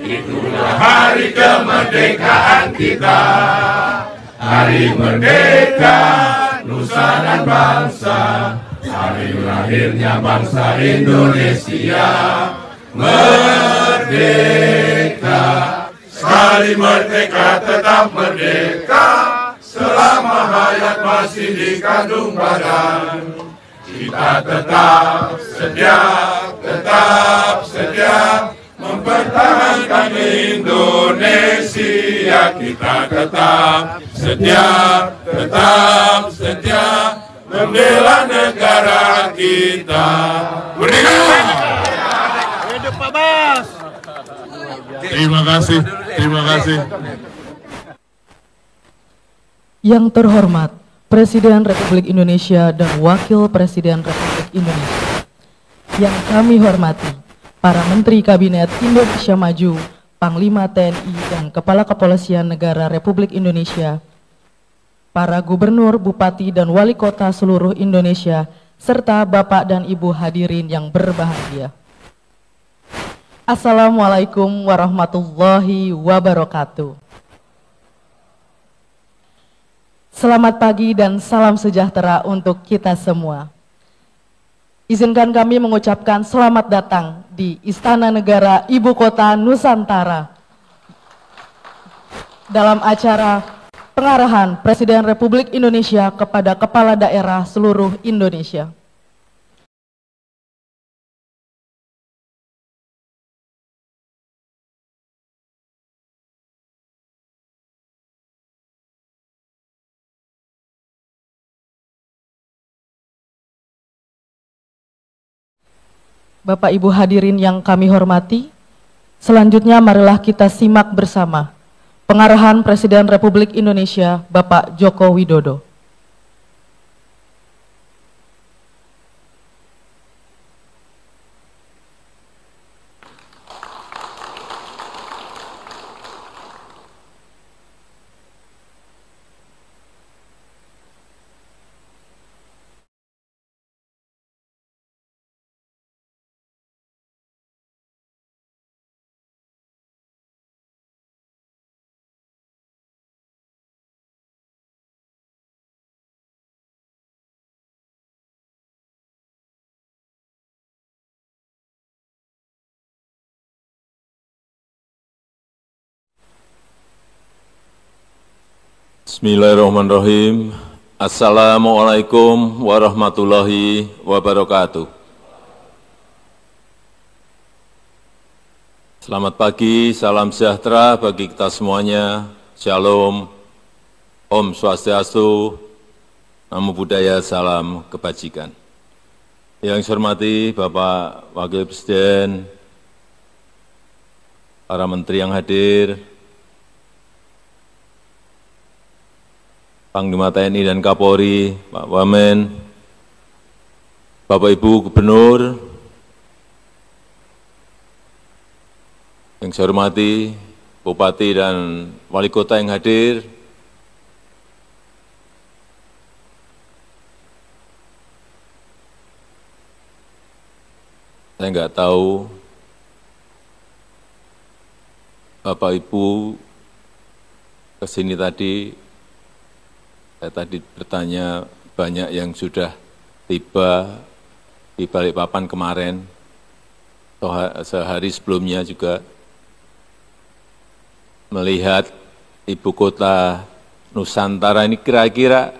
Itulah hari kemerdekaan kita, hari merdeka nusa dan bangsa, hari lahirnya bangsa Indonesia. Merdeka, sekali merdeka tetap merdeka, selama hayat masih dikandung badan. Kita tetap setia mempertahankan Indonesia. Kita tetap setia membela negara kita. Merdeka! Hidup Pak Bas! Terima kasih. Yang terhormat Presiden Republik Indonesia dan Wakil Presiden Republik Indonesia. Yang kami hormati para Menteri Kabinet Indonesia Maju, Panglima TNI dan Kepala Kepolisian Negara Republik Indonesia, para Gubernur, Bupati dan Wali Kota seluruh Indonesia, serta Bapak dan Ibu hadirin yang berbahagia. Assalamualaikum warahmatullahi wabarakatuh. Selamat pagi dan salam sejahtera untuk kita semua. Izinkan kami mengucapkan selamat datang di Istana Negara Ibu Kota Nusantara dalam acara pengarahan Presiden Republik Indonesia kepada Kepala Daerah seluruh Indonesia. Bapak Ibu hadirin yang kami hormati, selanjutnya marilah kita simak bersama pengarahan Presiden Republik Indonesia Bapak Joko Widodo. Bismillahirrahmanirrahim. Assalamualaikum warahmatullahi wabarakatuh. Selamat pagi, salam sejahtera bagi kita semuanya. Shalom, Om Swastiastu, Namo Buddhaya, salam kebajikan. Yang saya hormati Bapak Wakil Presiden, para menteri yang hadir, Panglima TNI dan Kapolri, Pak Wamen, Bapak Ibu Gubernur, yang saya hormati Bupati dan Wali Kota yang hadir, saya nggak tahu Bapak Ibu kesini tadi. Saya tadi bertanya banyak yang sudah tiba di Balikpapan kemarin, sehari sebelumnya juga melihat ibu kota Nusantara ini. Kira-kira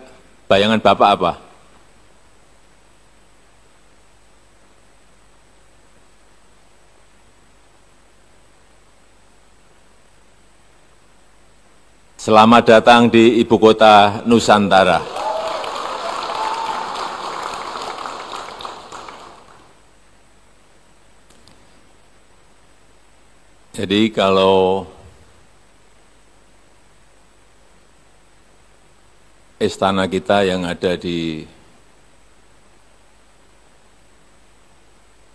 bayangan Bapak apa? Selamat datang di Ibu Kota Nusantara. Jadi kalau istana kita yang ada di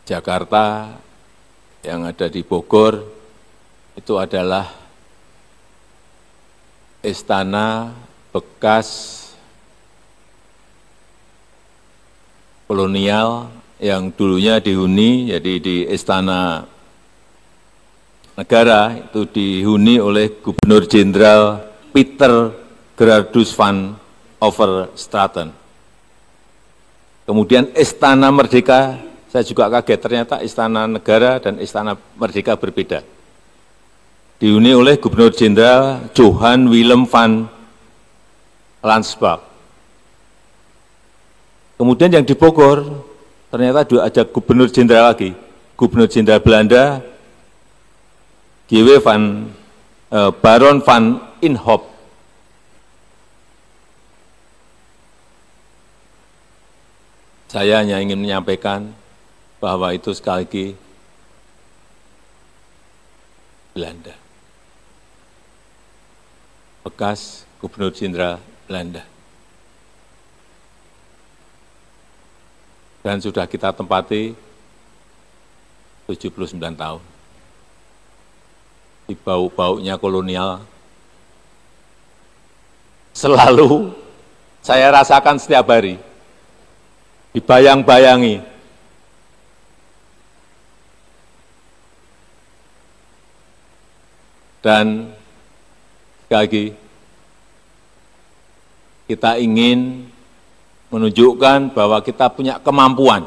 Jakarta, yang ada di Bogor, itu adalah istana bekas kolonial yang dulunya dihuni, jadi di Istana negara itu dihuni oleh Gubernur Jenderal Peter Gerardus van Overstraten. Kemudian Istana Merdeka, saya juga kaget ternyata Istana Negara dan Istana Merdeka berbeda. Dihuni oleh Gubernur Jenderal Johan Willem van Landsberg. Kemudian yang di Bogor, ternyata ada Gubernur Jenderal lagi, Gubernur Jenderal Belanda, Baron van Inhofe. Saya hanya ingin menyampaikan bahwa itu sekali lagi Belanda. Bekas Gubernur Jenderal Belanda. Dan sudah kita tempati 79 tahun. Di bau-baunya kolonial selalu saya rasakan setiap hari. Dibayang-bayangi. Dan sekali lagi, kita ingin menunjukkan bahwa kita punya kemampuan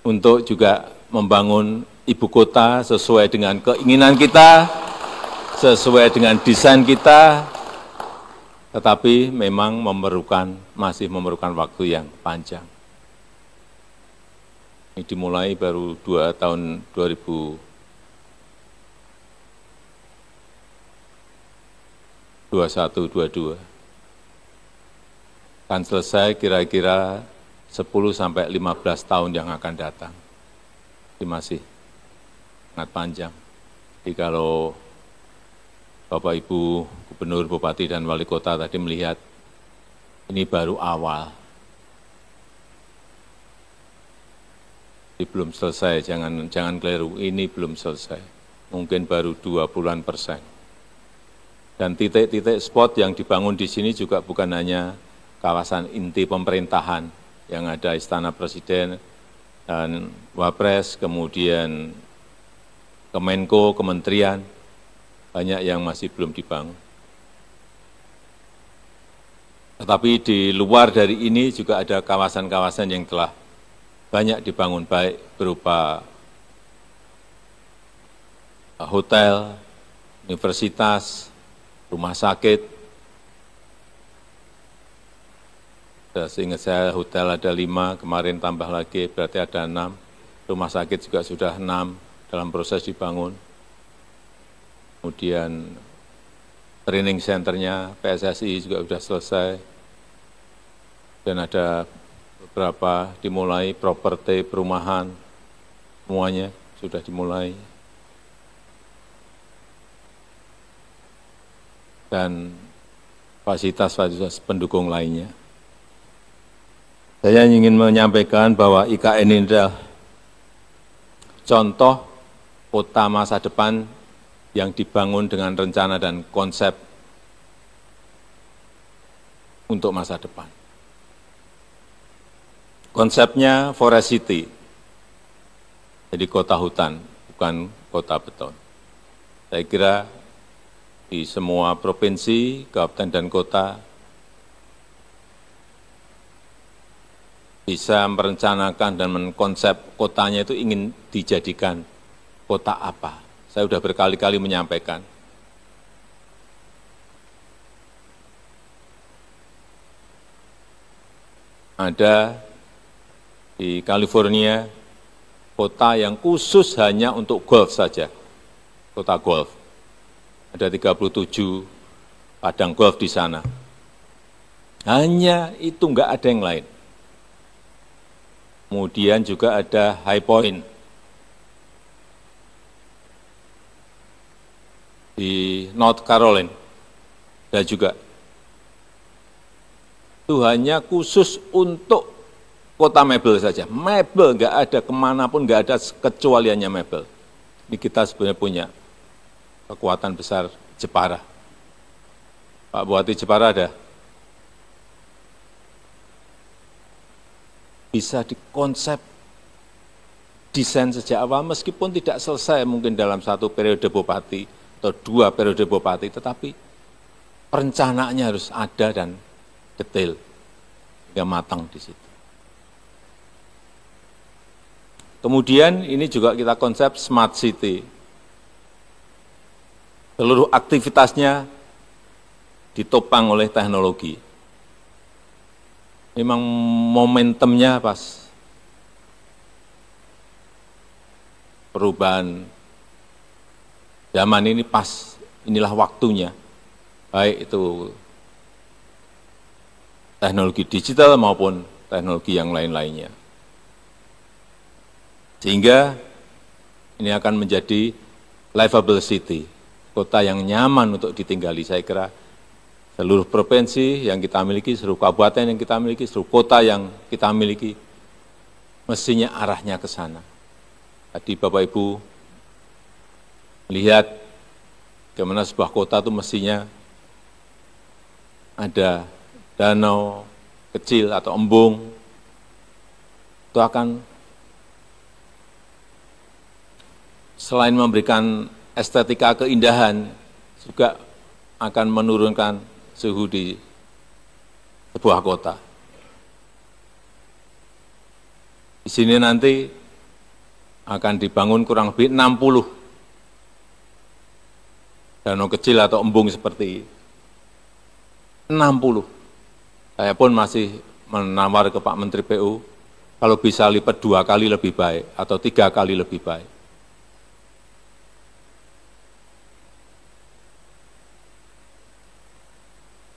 untuk juga membangun ibu kota sesuai dengan keinginan kita, sesuai dengan desain kita, tetapi memang masih memerlukan waktu yang panjang. Ini dimulai baru 2 tahun 2021-22. Akan selesai kira-kira 10-15 tahun yang akan datang. Ini masih sangat panjang. Jadi kalau Bapak Ibu Gubernur, Bupati, dan Wali Kota tadi melihat ini baru awal. Ini belum selesai, jangan keliru, ini belum selesai. Mungkin baru 20%. Dan titik-titik spot yang dibangun di sini juga bukan hanya kawasan inti pemerintahan, yang ada Istana Presiden dan Wapres, kemudian Kemenko, Kementerian, banyak yang masih belum dibangun. Tetapi di luar dari ini juga ada kawasan-kawasan yang telah banyak dibangun, baik berupa hotel, universitas, rumah sakit. Seingat saya hotel ada 5, kemarin tambah lagi berarti ada 6. Rumah sakit juga sudah 6 dalam proses dibangun. Kemudian training centernya PSSI juga sudah selesai. Dan ada beberapa dimulai, properti, perumahan, semuanya sudah dimulai. Dan fasilitas-fasilitas pendukung lainnya. Saya ingin menyampaikan bahwa IKN ini adalah contoh kota masa depan yang dibangun dengan rencana dan konsep untuk masa depan. Konsepnya Forest City, jadi kota hutan, bukan kota beton. Saya kira di semua provinsi, kabupaten, dan kota bisa merencanakan dan mengkonsep kotanya itu ingin dijadikan kota apa. Saya sudah berkali-kali menyampaikan. Ada di California kota yang khusus hanya untuk golf saja, kota golf. Ada 37 padang golf di sana. Hanya itu, enggak ada yang lain. Kemudian juga ada High Point di North Carolina, dan juga itu hanya khusus untuk kota mebel saja. Mebel, nggak ada kemanapun, nggak ada kecualiannya mebel. Ini kita sebenarnya punya kekuatan besar. Jepara, Pak Bupati Jepara ada, bisa dikonsep didesain sejak awal, meskipun tidak selesai mungkin dalam satu periode bupati atau 2 periode bupati, tetapi perencanaannya harus ada dan detail, hingga matang di situ. Kemudian ini juga kita konsep smart city. Seluruh aktivitasnya ditopang oleh teknologi. Memang momentumnya pas. Perubahan zaman ini pas, inilah waktunya. Baik itu teknologi digital maupun teknologi yang lain-lainnya. Sehingga ini akan menjadi livable city, kota yang nyaman untuk ditinggali. Saya kira seluruh provinsi yang kita miliki, seluruh kabupaten yang kita miliki, seluruh kota yang kita miliki, mestinya arahnya ke sana. Tadi Bapak Ibu melihat bagaimana sebuah kota itu mestinya ada danau kecil atau embung, itu akan selain memberikan estetika keindahan, juga akan menurunkan suhu di sebuah kota. Di sini nanti akan dibangun kurang lebih 60 danau kecil atau embung seperti 60. Saya pun masih menawar ke Pak Menteri PU, kalau bisa lipat 2 kali lebih baik atau 3 kali lebih baik.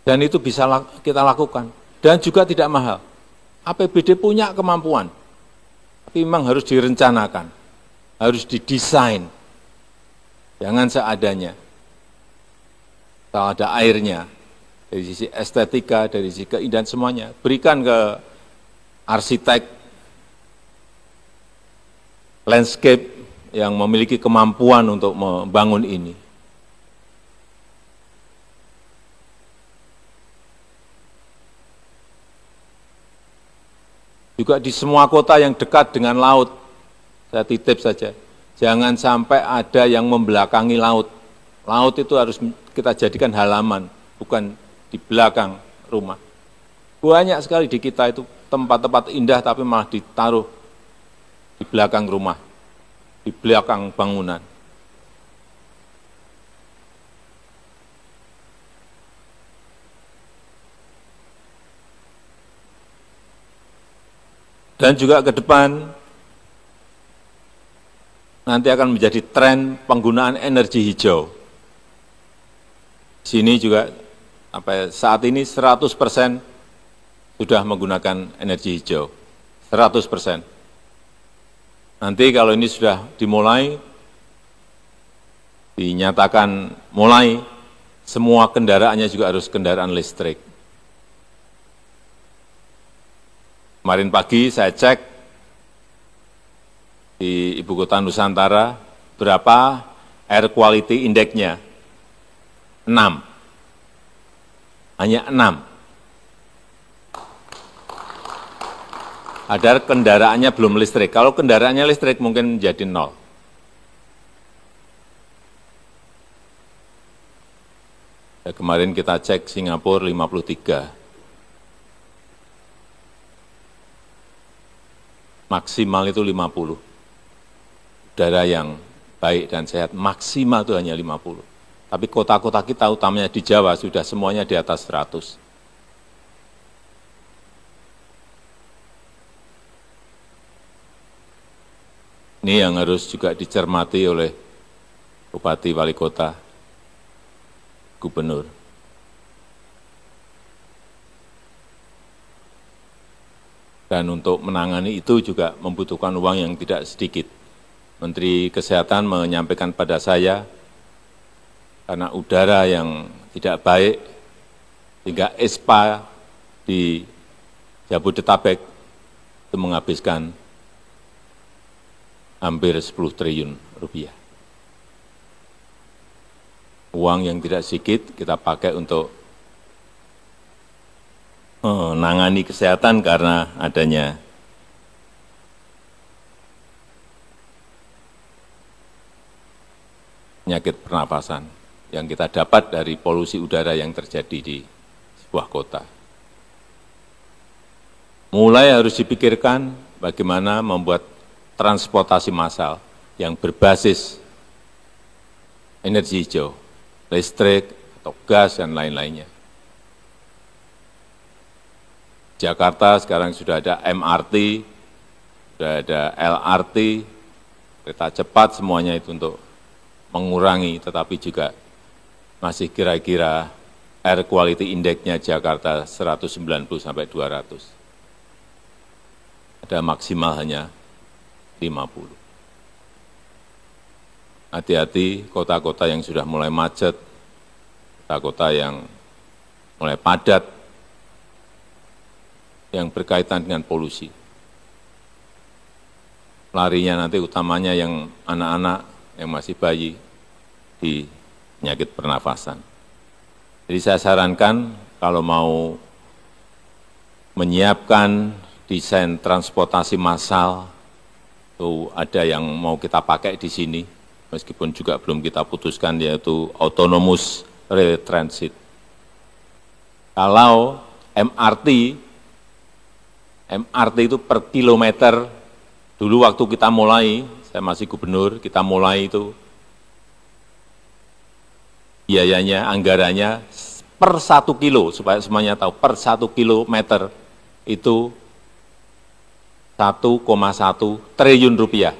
Dan itu bisa kita lakukan. Dan juga tidak mahal. APBD punya kemampuan. Tapi memang harus direncanakan. Harus didesain. Jangan seadanya. Kalau ada airnya. Dari sisi estetika, dari sisi keindahan semuanya. Berikan ke arsitek landscape yang memiliki kemampuan untuk membangun ini. Juga di semua kota yang dekat dengan laut, saya titip saja, jangan sampai ada yang membelakangi laut. Laut itu harus kita jadikan halaman, bukan di belakang rumah. Banyak sekali di kita itu tempat-tempat indah tapi malah ditaruh di belakang rumah, di belakang bangunan. Dan juga ke depan nanti akan menjadi tren penggunaan energi hijau. Sini juga saat ini 100% sudah menggunakan energi hijau, 100%. Nanti kalau ini sudah dimulai, dinyatakan mulai, semua kendaraannya juga harus kendaraan listrik. Kemarin pagi saya cek di Ibu Kota Nusantara, berapa air quality index-nya? 6. Hanya 6. Ada kendaraannya belum listrik. Kalau kendaraannya listrik mungkin menjadi 0. Ya, kemarin kita cek Singapura 53. Maksimal itu 50. Udara yang baik dan sehat, maksimal itu hanya 50. Tapi kota-kota kita, utamanya di Jawa, sudah semuanya di atas 100. Ini yang harus juga dicermati oleh Bupati, Wali Kota, Gubernur. Dan untuk menangani itu juga membutuhkan uang yang tidak sedikit. Menteri Kesehatan menyampaikan pada saya, karena udara yang tidak baik, sehingga ISPA di Jabodetabek itu menghabiskan hampir 10 triliun rupiah. Uang yang tidak sedikit kita pakai untuk menangani kesehatan karena adanya penyakit pernafasan yang kita dapat dari polusi udara yang terjadi di sebuah kota. Mulai harus dipikirkan bagaimana membuat transportasi massal yang berbasis energi hijau, listrik, atau gas, dan lain-lainnya. Jakarta sekarang sudah ada MRT, sudah ada LRT, kereta cepat, semuanya itu untuk mengurangi, tetapi juga masih kira-kira air quality index-nya Jakarta 190 sampai 200. Ada maksimal hanya 50. Hati-hati kota-kota yang sudah mulai macet, kota-kota yang mulai padat, yang berkaitan dengan polusi. Larinya nanti utamanya yang anak-anak, yang masih bayi, di penyakit pernafasan. Jadi saya sarankan kalau mau menyiapkan desain transportasi massal, itu ada yang mau kita pakai di sini, meskipun juga belum kita putuskan, yaitu autonomous rail transit. Kalau MRT itu per kilometer, dulu waktu kita mulai, saya masih gubernur, kita mulai itu biayanya, anggarannya per 1 kilo, supaya semuanya tahu, per 1 kilometer itu 1,1 triliun rupiah.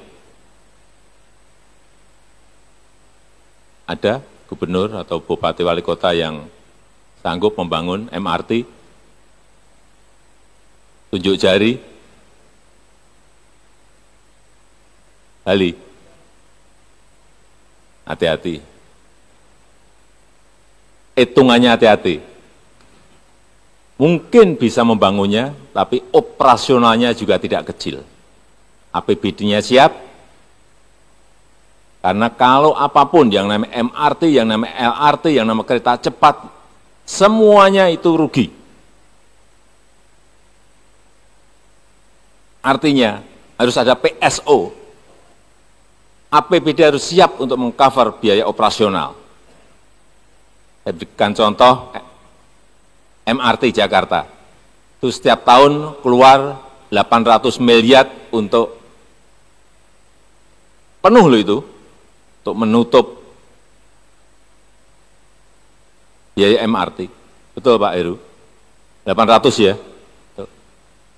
Ada gubernur atau bupati wali kota yang sanggup membangun MRT? Tunjuk jari. Bali. Hati-hati. Hitungannya hati-hati. Mungkin bisa membangunnya, tapi operasionalnya juga tidak kecil. APBD-nya siap, karena kalau apapun yang namanya MRT, yang namanya LRT, yang namanya kereta cepat, semuanya itu rugi. Artinya harus ada PSO. APBD harus siap untuk mengcover biaya operasional. Saya berikan contoh, MRT Jakarta, itu setiap tahun keluar 800 miliar untuk penuh loh itu, untuk menutup biaya MRT. Betul Pak Heru? 800 ya?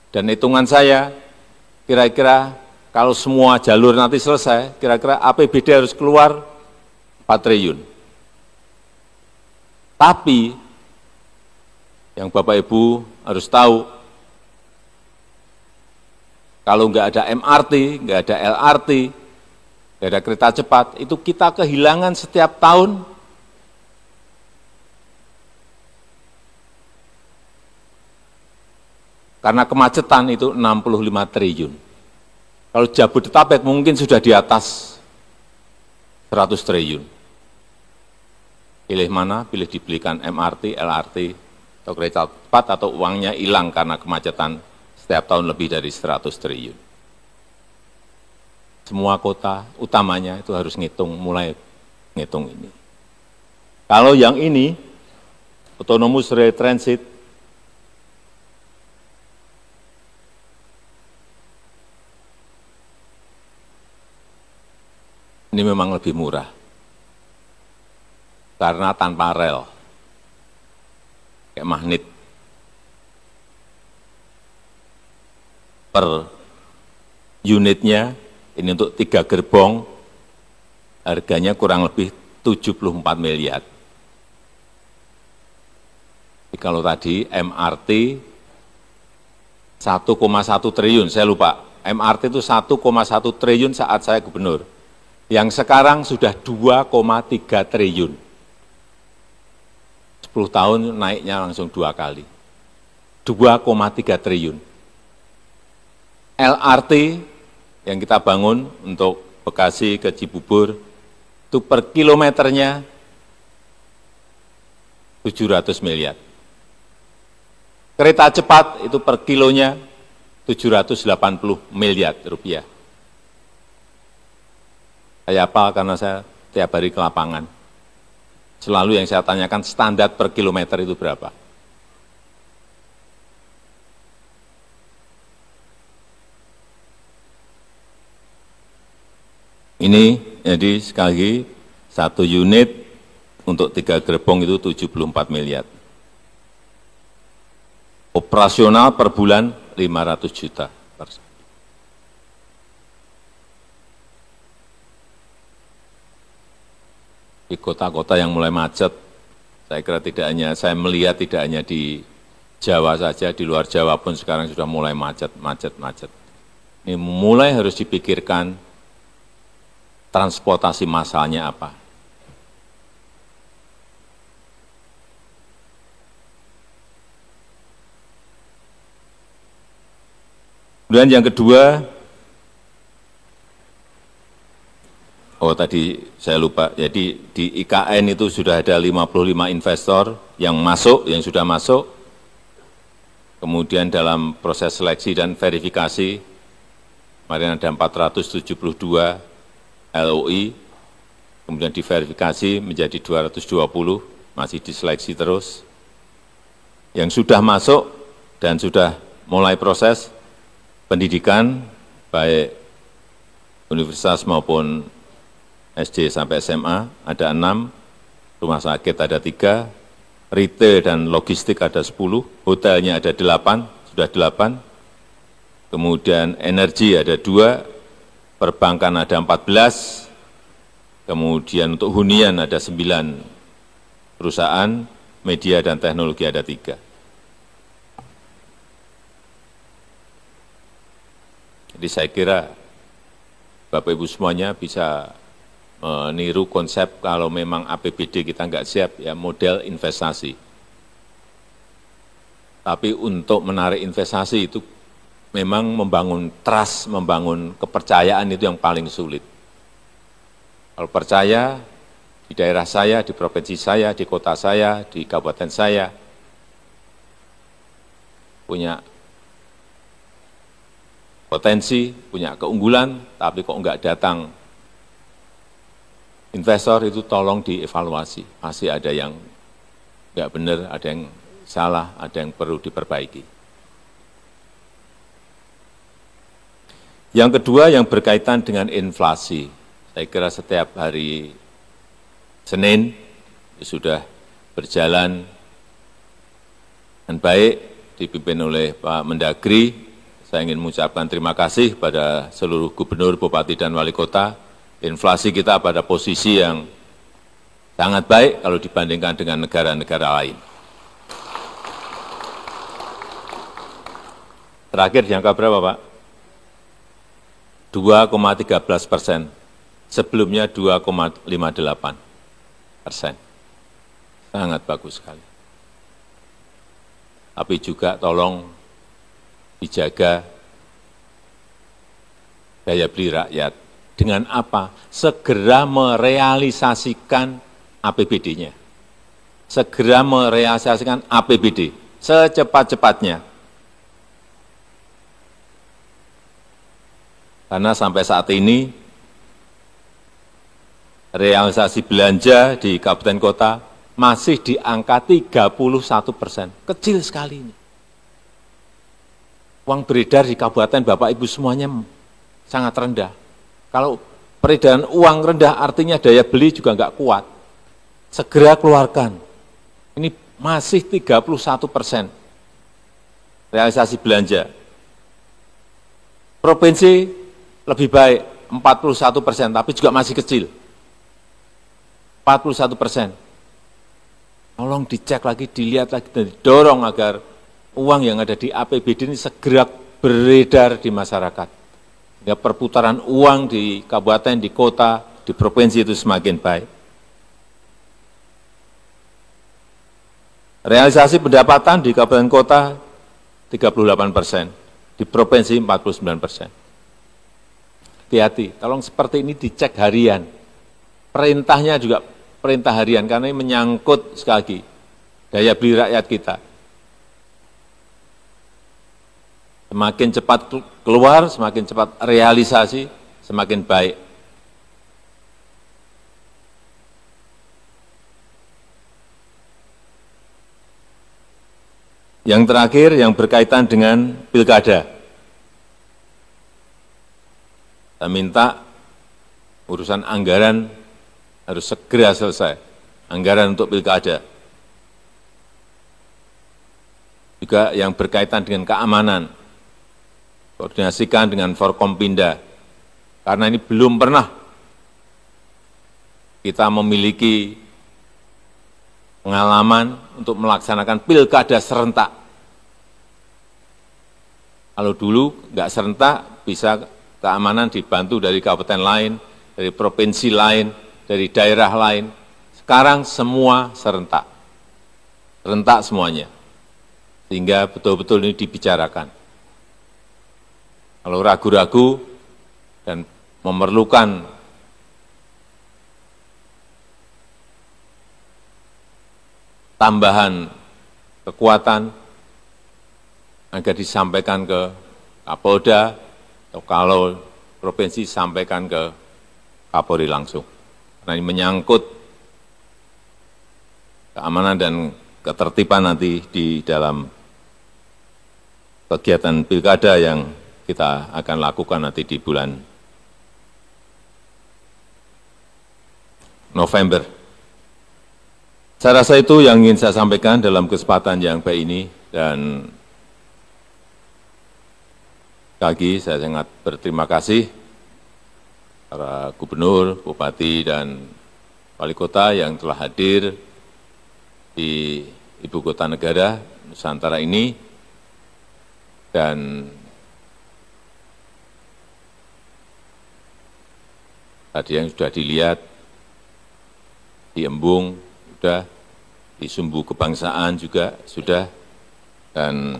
Dan hitungan saya, kira-kira kalau semua jalur nanti selesai, kira-kira APBD harus keluar 4 triliun. Tapi yang Bapak Ibu harus tahu, kalau nggak ada MRT, nggak ada LRT, nggak ada kereta cepat, itu kita kehilangan setiap tahun karena kemacetan itu 65 triliun. Kalau Jabodetabek mungkin sudah di atas 100 triliun. Pilih mana? Pilih dibelikan MRT, LRT, atau kereta cepat, atau uangnya hilang karena kemacetan setiap tahun lebih dari 100 triliun. Semua kota utamanya itu harus mulai ngitung ini. Kalau yang ini, autonomous rail transit, ini memang lebih murah, karena tanpa rel, kayak magnet. Per unitnya, ini untuk 3 gerbong, harganya kurang lebih 74 miliar. Jadi kalau tadi MRT 1,1 triliun, saya lupa, MRT itu 1,1 triliun saat saya gubernur. Yang sekarang sudah 2,3 triliun. 10 tahun naiknya langsung 2 kali. 2,3 triliun. LRT yang kita bangun untuk Bekasi ke Cibubur, itu per kilometernya 700 miliar. Kereta cepat itu per kilonya 780 miliar rupiah. Saya hafal karena saya tiap hari ke lapangan. Selalu yang saya tanyakan standar per kilometer itu berapa. Ini jadi sekali lagi, satu unit untuk 3 gerbong itu 74 miliar. Operasional per bulan 500 juta. Di kota-kota yang mulai macet, saya kira saya melihat tidak hanya di Jawa saja, di luar Jawa pun sekarang sudah mulai macet. Ini mulai harus dipikirkan transportasi massalnya apa. Kemudian yang kedua, tadi saya lupa, jadi di IKN itu sudah ada 55 investor yang sudah masuk, kemudian dalam proses seleksi dan verifikasi, kemarin ada 472 LOI, kemudian diverifikasi menjadi 220, masih diseleksi terus. Yang sudah masuk dan sudah mulai proses pendidikan, baik universitas maupun SD sampai SMA, ada 6, rumah sakit ada 3, retail dan logistik ada 10, hotelnya ada 8, sudah 8, kemudian energi ada 2, perbankan ada 14, kemudian untuk hunian ada 9 perusahaan, media dan teknologi ada 3. Jadi saya kira Bapak Ibu semuanya bisa meniru konsep kalau memang APBD kita nggak siap, ya model investasi. Tapi untuk menarik investasi itu memang membangun trust, membangun kepercayaan itu yang paling sulit. Kalau percaya di daerah saya, di provinsi saya, di kota saya, di kabupaten saya, punya potensi, punya keunggulan, tapi kok enggak datang investor, itu tolong dievaluasi. Pasti ada yang enggak benar, ada yang salah, ada yang perlu diperbaiki. Yang kedua yang berkaitan dengan inflasi. Saya kira setiap hari Senin sudah berjalan dengan baik, dipimpin oleh Pak Mendagri. Saya ingin mengucapkan terima kasih pada seluruh gubernur, bupati, dan wali kota. Inflasi kita pada posisi yang sangat baik kalau dibandingkan dengan negara-negara lain. Terakhir jangka berapa, Pak? 2,13%. Sebelumnya 2,58%. Sangat bagus sekali. Tapi juga tolong dijaga daya beli rakyat. Dengan apa? Segera merealisasikan APBD-nya. Segera merealisasikan APBD secepat-cepatnya. Karena sampai saat ini realisasi belanja di kabupaten kota masih di angka 31%. Kecil sekali ini. Uang beredar di kabupaten Bapak Ibu semuanya sangat rendah. Kalau peredaran uang rendah artinya daya beli juga enggak kuat. Segera keluarkan. Ini masih 31% realisasi belanja. Provinsi lebih baik 41%, tapi juga masih kecil. 41%. Tolong dicek lagi, dilihat lagi, dan didorong agar uang yang ada di APBD ini segera beredar di masyarakat. Sehingga perputaran uang di kabupaten, di kota, di provinsi itu semakin baik. Realisasi pendapatan di kabupaten kota 38%, di provinsi 49%. Hati-hati, tolong seperti ini dicek harian. Perintahnya juga perintah harian, karena ini menyangkut sekali lagi daya beli rakyat kita. Semakin cepat keluar, semakin cepat realisasi, semakin baik. yang terakhir yang berkaitan dengan pilkada. Saya minta urusan anggaran harus segera selesai, anggaran untuk pilkada. Juga yang berkaitan dengan keamanan, koordinasikan dengan Forkompinda, karena ini belum pernah kita memiliki pengalaman untuk melaksanakan pilkada serentak. Kalau dulu nggak serentak, bisa keamanan dibantu dari kabupaten lain, dari provinsi lain, dari daerah lain. Sekarang semua serentak, serentak semuanya, sehingga betul-betul ini dibicarakan. Kalau ragu-ragu dan memerlukan tambahan kekuatan agar disampaikan ke Kapolda, atau kalau provinsi sampaikan ke Kapolri langsung. Karena ini menyangkut keamanan dan ketertiban nanti di dalam kegiatan pilkada yang kita akan lakukan nanti di bulan November. Saya rasa itu yang ingin saya sampaikan dalam kesempatan yang baik ini, dan lagi saya sangat berterima kasih para gubernur, bupati, dan wali kota yang telah hadir di ibu kota negara Nusantara ini, dan tadi yang sudah dilihat di Embung sudah, di Sumbu Kebangsaan juga sudah, dan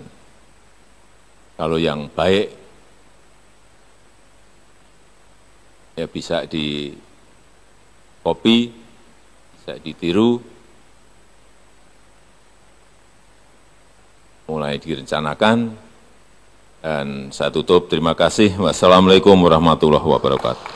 kalau yang baik ya bisa di copy, bisa ditiru, mulai direncanakan, dan saya tutup. Terima kasih. Wassalamualaikum warahmatullahi wabarakatuh.